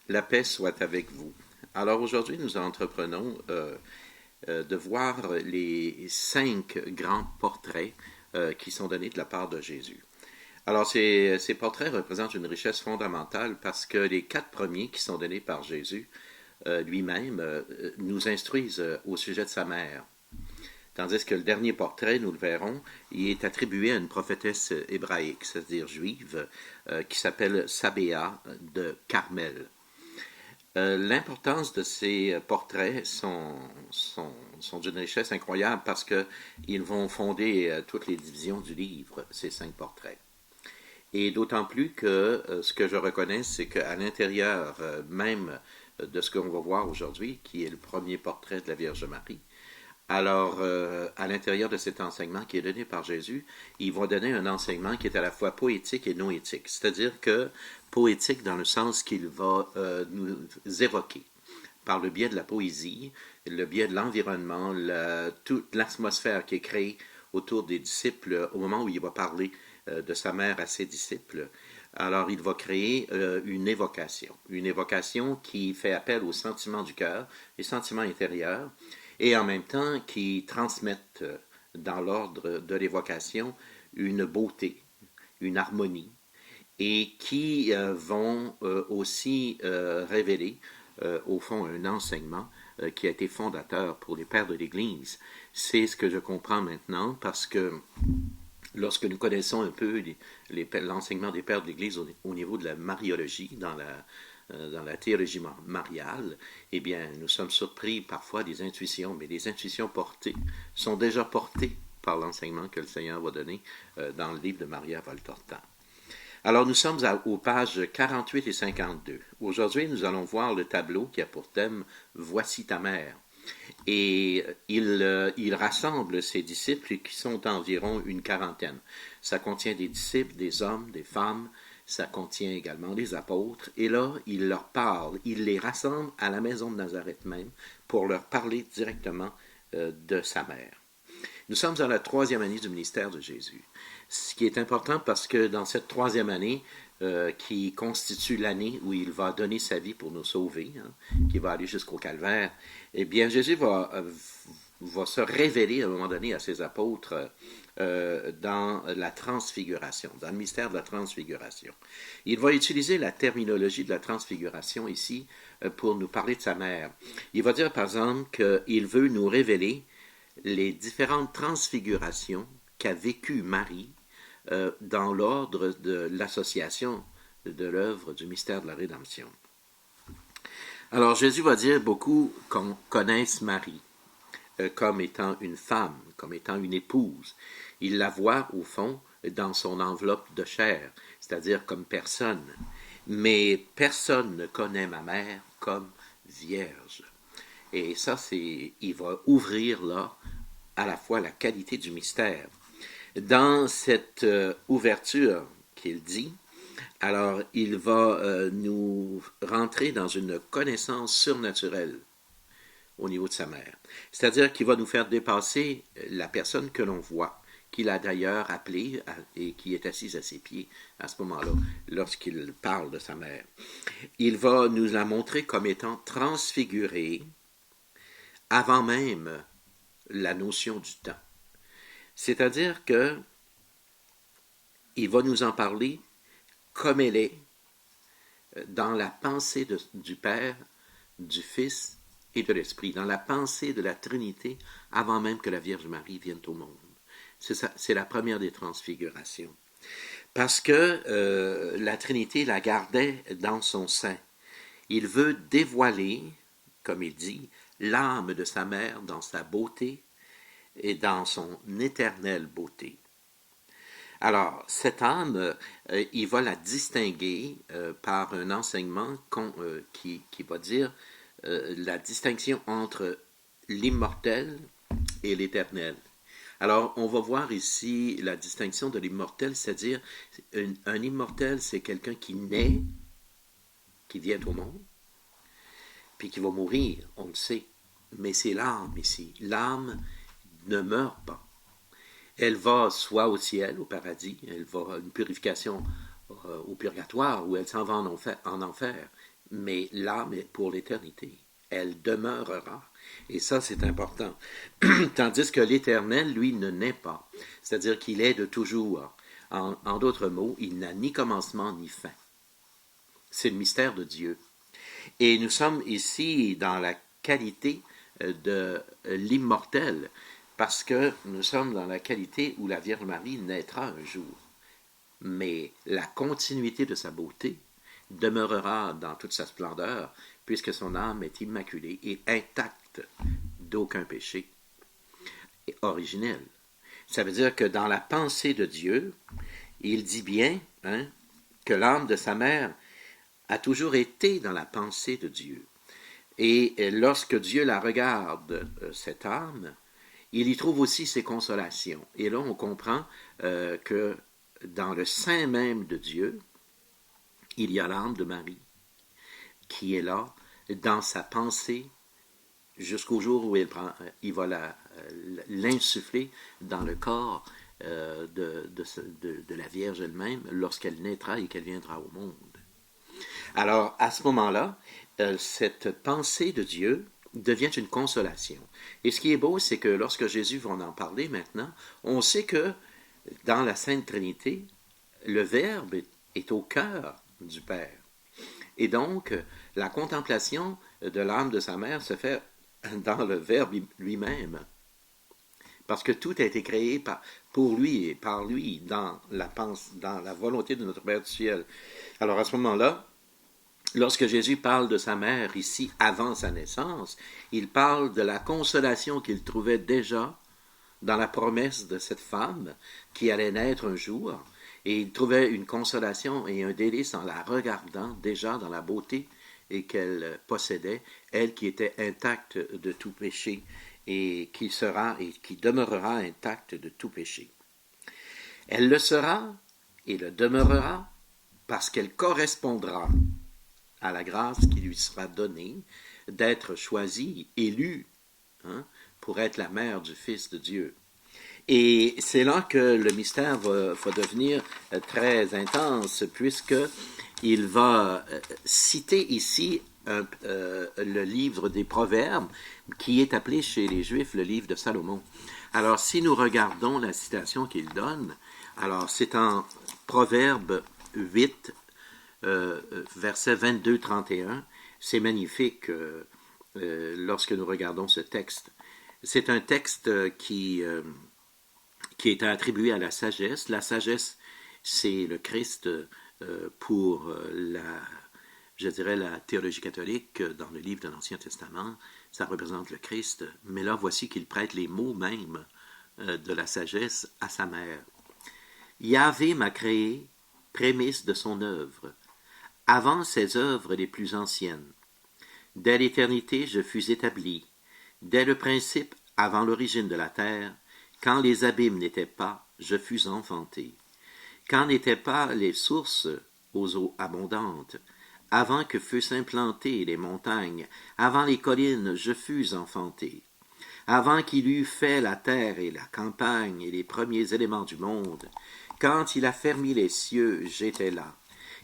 La paix soit avec vous. Alors aujourd'hui, nous entreprenons de voir les 5 grands portraits qui sont donnés de la part de Jésus. Alors ces portraits représentent une richesse fondamentale parce que les 4 premiers qui sont donnés par Jésus lui-même nous instruisent au sujet de sa mère. Tandis que le dernier portrait, nous le verrons, il est attribué à une prophétesse hébraïque, c'est-à-dire juive, qui s'appelle Sabéa de Carmel. L'importance de ces portraits sont d'une richesse incroyable parce qu'ils vont fonder toutes les divisions du livre, ces 5 portraits. Et d'autant plus que ce que je reconnais, c'est qu'à l'intérieur même de ce qu'on va voir aujourd'hui, qui est le premier portrait de la Vierge Marie, alors, à l'intérieur de cet enseignement qui est donné par Jésus, il va donner un enseignement qui est à la fois poétique et noétique. C'est-à-dire que poétique dans le sens qu'il va nous évoquer par le biais de la poésie, le biais de l'environnement, toute l'atmosphère qui est créée autour des disciples au moment où il va parler de sa mère à ses disciples. Alors, il va créer une évocation qui fait appel aux sentiments du cœur, les sentiments intérieurs, et en même temps qui transmettent dans l'ordre de l'évocation une beauté, une harmonie, et qui vont aussi révéler au fond un enseignement qui a été fondateur pour les pères de l'Église. C'est ce que je comprends maintenant parce que lorsque nous connaissons un peu l'enseignement des pères de l'Église au niveau de la mariologie, dans la théologie mariale, eh bien, nous sommes surpris parfois des intuitions, mais les intuitions portées sont déjà portées par l'enseignement que le Seigneur va donner dans le livre de Maria Valtorta. Alors, nous sommes aux pages 48 et 52. Aujourd'hui, nous allons voir le tableau qui a pour thème « Voici ta mère ». Et il rassemble ses disciples qui sont environ une quarantaine. Ça contient des disciples, des hommes, des femmes, ça contient également des apôtres. Et là, il leur parle, il les rassemble à la maison de Nazareth même pour leur parler directement de sa mère. Nous sommes dans la 3e année du ministère de Jésus. Ce qui est important parce que dans cette 3e année, qui constitue l'année où il va donner sa vie pour nous sauver, qui va aller jusqu'au calvaire, eh bien, Jésus va se révéler à un moment donné à ses apôtres dans la transfiguration, dans le mystère de la transfiguration. Il va utiliser la terminologie de la transfiguration ici pour nous parler de sa mère. Il va dire, par exemple, qu'il veut nous révéler les différentes transfigurations qu'a vécues Marie dans l'ordre de l'association de l'œuvre du mystère de la rédemption. Alors Jésus va dire beaucoup qu'on connaisse Marie comme étant une femme, comme étant une épouse. Il la voit au fond dans son enveloppe de chair, c'est-à-dire comme personne. Mais personne ne connaît ma mère comme vierge. Et ça, il va ouvrir là à la fois la qualité du mystère. Dans cette ouverture qu'il dit, alors il va nous rentrer dans une connaissance surnaturelle au niveau de sa mère. C'est-à-dire qu'il va nous faire dépasser la personne que l'on voit, qu'il a d'ailleurs appelée et qui est assise à ses pieds à ce moment-là, lorsqu'il parle de sa mère. Il va nous la montrer comme étant transfigurée avant même la notion du temps. C'est-à-dire que il va nous en parler comme elle est dans la pensée du Père, du Fils et de l'Esprit, dans la pensée de la Trinité avant même que la Vierge Marie vienne au monde. C'est la première des transfigurations. Parce que la Trinité la gardait dans son sein. Il veut dévoiler, comme il dit, l'âme de sa mère dans sa beauté et dans son éternelle beauté. Alors, cette âme, il va la distinguer par un enseignement qui va dire la distinction entre l'immortel et l'éternel. Alors, on va voir ici la distinction de l'immortel, c'est-à-dire un immortel, c'est quelqu'un qui naît, qui vient au monde, puis qui va mourir, on le sait. Mais c'est l'âme ici. L'âme ne meurt pas. Elle va soit au ciel, au paradis, elle va à une purification au purgatoire, ou elle s'en va en enfer. mais l'âme est pour l'éternité. Elle demeurera. Et ça, c'est important. Tandis que l'Éternel, lui, ne naît pas. C'est-à-dire qu'il est de toujours. En d'autres mots, il n'a ni commencement ni fin. C'est le mystère de Dieu. Et nous sommes ici dans la qualité de l'immortel, parce que nous sommes dans la qualité où la Vierge Marie naîtra un jour. Mais la continuité de sa beauté demeurera dans toute sa splendeur, puisque son âme est immaculée et intacte d'aucun péché originel. Ça veut dire que dans la pensée de Dieu, il dit bien que l'âme de sa mère a toujours été dans la pensée de Dieu. Et lorsque Dieu la regarde, cette âme, il y trouve aussi ses consolations. Et là, on comprend que dans le sein même de Dieu, il y a l'âme de Marie qui est là dans sa pensée jusqu'au jour où il va l'insuffler dans le corps de la Vierge elle-même lorsqu'elle naîtra et qu'elle viendra au monde. Alors, à ce moment-là, cette pensée de Dieu devient une consolation. Et ce qui est beau, c'est que lorsque Jésus va en parler maintenant, on sait que dans la Sainte Trinité, le Verbe est au cœur du Père. Et donc, la contemplation de l'âme de sa mère se fait dans le Verbe lui-même. Parce que tout a été créé pour lui et par lui dans la volonté de notre Père du ciel. Alors à ce moment-là, lorsque Jésus parle de sa mère ici avant sa naissance, il parle de la consolation qu'il trouvait déjà dans la promesse de cette femme qui allait naître un jour, et il trouvait une consolation et un délice en la regardant déjà dans la beauté qu'elle possédait, elle qui était intacte de tout péché et qui sera et qui demeurera intacte de tout péché. Elle le sera et le demeurera parce qu'elle correspondra à la grâce qui lui sera donnée d'être choisie, élue, pour être la mère du Fils de Dieu. Et c'est là que le mystère va devenir très intense, puisqu'il va citer ici le livre des Proverbes, qui est appelé chez les Juifs le livre de Salomon. Alors, si nous regardons la citation qu'il donne, alors c'est en Proverbe 8, versets 22-31. C'est magnifique lorsque nous regardons ce texte. C'est un texte qui est attribué à la sagesse. La sagesse, c'est le Christ pour la théologie catholique dans le livre de l'Ancien Testament. Ça représente le Christ. Mais là, voici qu'il prête les mots même de la sagesse à sa mère. Yahvé m'a créé, prémisse de son œuvre, avant ses œuvres les plus anciennes. Dès l'éternité, je fus établi, dès le principe, avant l'origine de la terre, quand les abîmes n'étaient pas, je fus enfanté. Quand n'étaient pas les sources aux eaux abondantes, avant que fussent implantées les montagnes, avant les collines, je fus enfanté. Avant qu'il eût fait la terre et la campagne et les premiers éléments du monde, quand il a fermé les cieux, j'étais là.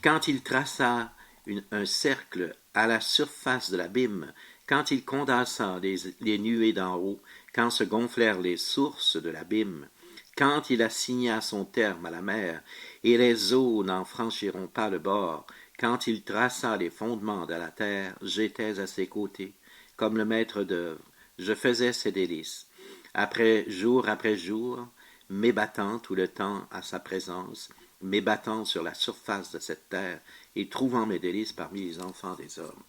Quand il traça un cercle à la surface de l'abîme, quand il condensa les nuées d'en haut, quand se gonflèrent les sources de l'abîme, quand il assigna son terme à la mer, et les eaux n'en franchiront pas le bord, quand il traça les fondements de la terre, j'étais à ses côtés, comme le maître d'œuvre, je faisais ses délices. Après jour, m'ébattant tout le temps à sa présence, m'ébattant sur la surface de cette terre, et trouvant mes délices parmi les enfants des hommes.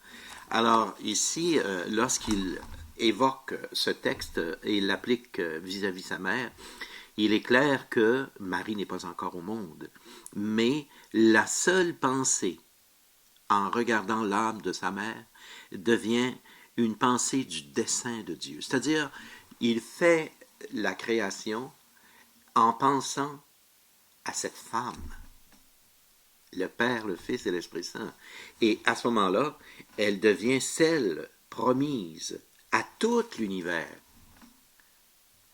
Alors ici, lorsqu'il évoque ce texte et l'applique vis-à-vis sa mère, il est clair que Marie n'est pas encore au monde, mais la seule pensée en regardant l'âme de sa mère devient une pensée du dessein de Dieu. C'est-à-dire, il fait la création en pensant à cette femme, le Père, le Fils et l'Esprit Saint. Et à ce moment-là, elle devient celle promise à tout l'univers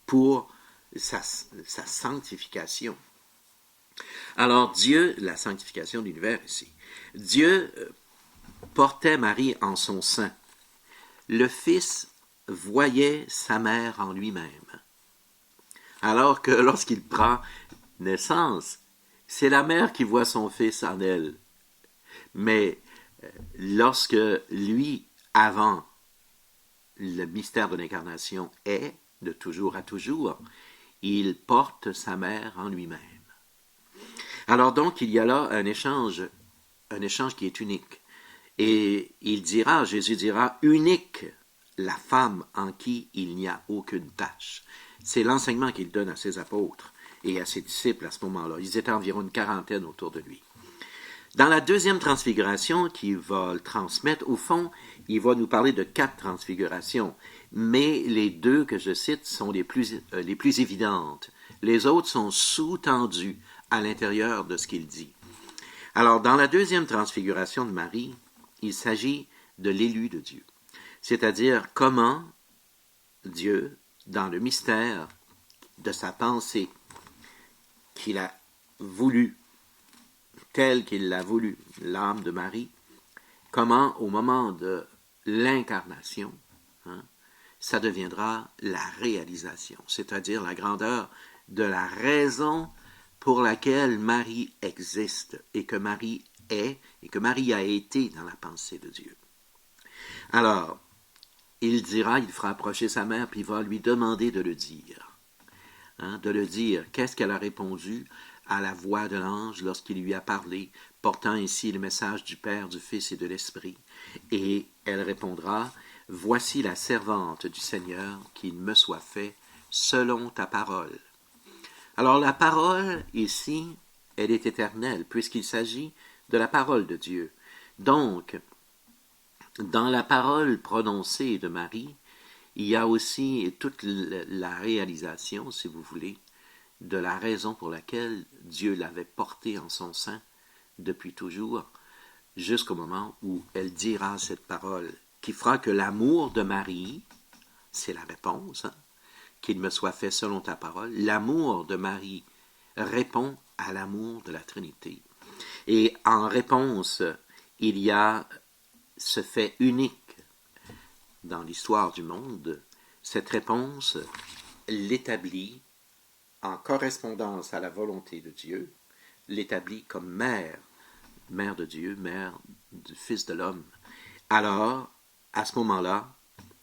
pour sa sanctification. Alors Dieu, la sanctification de l'univers ici, Dieu portait Marie en son sein. Le Fils voyait sa mère en lui-même. Alors que lorsqu'il prend naissance, c'est la mère qui voit son Fils en elle. Mais lorsque lui, avant le mystère de l'incarnation est, de toujours à toujours, il porte sa mère en lui-même. Alors donc, il y a là un échange qui est unique. Et Jésus dira, unique la femme en qui il n'y a aucune tache. C'est l'enseignement qu'il donne à ses apôtres et à ses disciples à ce moment-là. Ils étaient environ une quarantaine autour de lui. Dans la deuxième transfiguration qu'il va le transmettre, au fond, il va nous parler de 4 transfigurations, mais les 2 que je cite sont les plus évidentes. Les autres sont sous-tendues à l'intérieur de ce qu'il dit. Alors, dans la deuxième transfiguration de Marie, il s'agit de l'élu de Dieu, c'est-à-dire comment Dieu, dans le mystère de sa pensée qu'il a voulu, tel qu'il l'a voulu, l'âme de Marie, comment au moment de l'incarnation, ça deviendra la réalisation, c'est-à-dire la grandeur de la raison pour laquelle Marie existe et que Marie est et que Marie a été dans la pensée de Dieu. Alors, il fera approcher sa mère, puis il va lui demander de le dire. De le dire. Qu'est-ce qu'elle a répondu à la voix de l'ange lorsqu'il lui a parlé, portant ici le message du Père, du Fils et de l'Esprit. Et elle répondra, « Voici la servante du Seigneur, qu'il me soit fait selon ta parole. » Alors la parole, ici, elle est éternelle, puisqu'il s'agit de la parole de Dieu. Donc, dans la parole prononcée de Marie, il y a aussi toute la réalisation, si vous voulez, de la raison pour laquelle Dieu l'avait portée en son sein depuis toujours, jusqu'au moment où elle dira cette parole, qui fera que l'amour de Marie, c'est la réponse, qu'il me soit fait selon ta parole, l'amour de Marie répond à l'amour de la Trinité. Et en réponse, il y a ce fait unique dans l'histoire du monde. Cette réponse l'établit en correspondance à la volonté de Dieu, l'établit comme mère de Dieu, mère du Fils de l'homme. Alors, à ce moment-là,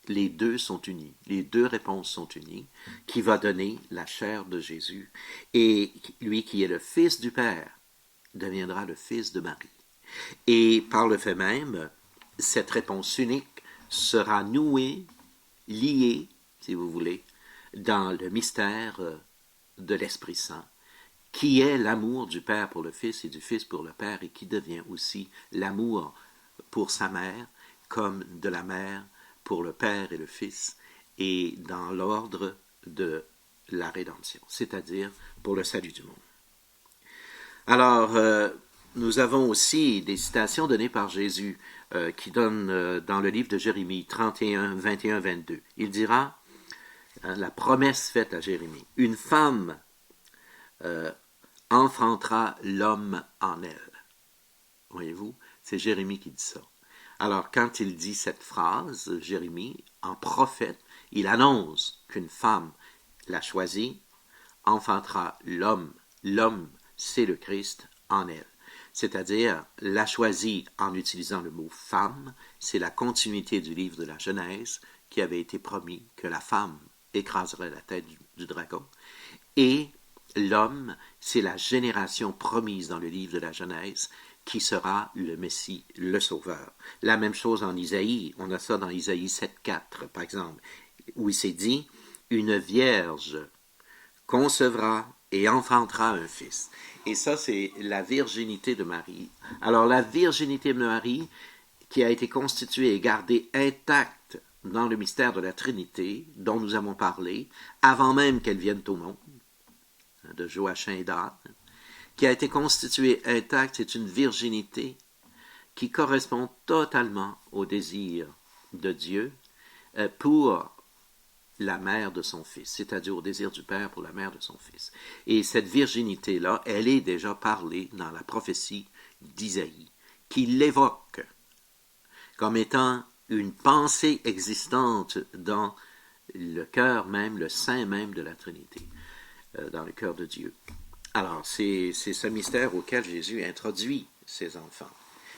les 2 sont unis, les 2 réponses sont unies, qui va donner la chair de Jésus. Et lui qui est le Fils du Père deviendra le Fils de Marie. Et par le fait même, cette réponse unique sera nouée, liée, si vous voulez, dans le mystère de l'Esprit Saint, qui est l'amour du Père pour le Fils et du Fils pour le Père, et qui devient aussi l'amour pour sa mère, comme de la mère pour le Père et le Fils, et dans l'ordre de la rédemption, c'est-à-dire pour le salut du monde. Alors, nous avons aussi des citations données par Jésus qui donnent dans le livre de Jérémie 31, 21, 22. Il dira, la promesse faite à Jérémie, « Une femme enfantera l'homme en elle. » Voyez-vous, c'est Jérémie qui dit ça. Alors, quand il dit cette phrase, Jérémie, en prophète, il annonce qu'une femme l'a choisie, enfantera l'homme. L'homme, c'est le Christ en elle. C'est-à-dire, l'a choisie en utilisant le mot femme, c'est la continuité du livre de la Genèse qui avait été promis que la femme écraserait la tête du dragon. Et l'homme, c'est la génération promise dans le livre de la Genèse qui sera le Messie, le Sauveur. La même chose en Isaïe, on a ça dans Isaïe 7.4 par exemple, où il s'est dit, une vierge concevra et enfantera un fils. Et ça, c'est la virginité de Marie. Alors la virginité de Marie, qui a été constituée et gardée intacte dans le mystère de la Trinité, dont nous avons parlé, avant même qu'elle vienne au monde, de Joachim et d'Anne, qui a été constituée intacte, c'est une virginité qui correspond totalement au désir de Dieu pour la mère de son fils, c'est-à-dire au désir du Père pour la mère de son fils. Et cette virginité-là, elle est déjà parlée dans la prophétie d'Isaïe, qui l'évoque comme étant une pensée existante dans le cœur même, le sein même de la Trinité, dans le cœur de Dieu. Alors, c'est ce mystère auquel Jésus introduit ses enfants.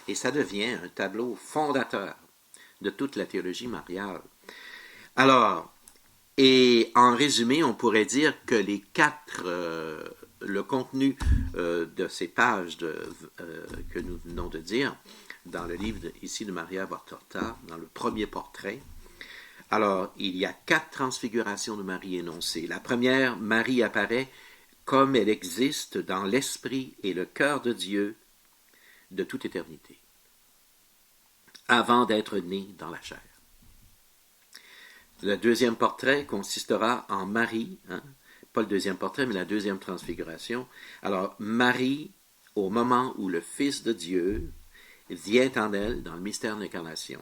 Et ça devient un tableau fondateur de toute la théologie mariale. Alors, et en résumé, on pourrait dire que le contenu de ces pages que nous venons de dire, dans le livre ici de Maria Valtorta, dans le premier portrait, alors, il y a 4 transfigurations de Marie énoncées. La première, Marie apparaît comme elle existe dans l'esprit et le cœur de Dieu de toute éternité, avant d'être née dans la chair. Le deuxième portrait consistera en Marie, pas le deuxième portrait, mais la deuxième transfiguration. Alors, Marie, au moment où le Fils de Dieu vient en elle dans le mystère de l'incarnation.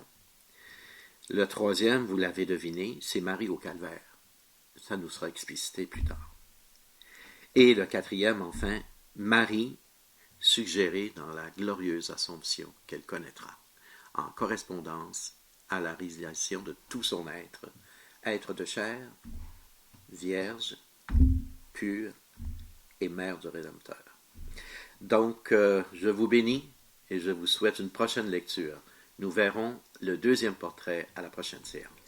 Le troisième, vous l'avez deviné, c'est Marie au calvaire. Ça nous sera explicité plus tard. Et le quatrième, enfin, Marie, suggérée dans la glorieuse Assomption qu'elle connaîtra, en correspondance à la réalisation de tout son être de chair, vierge, pure et mère du Rédempteur. Donc, je vous bénis et je vous souhaite une prochaine lecture. Nous verrons le deuxième portrait à la prochaine séance.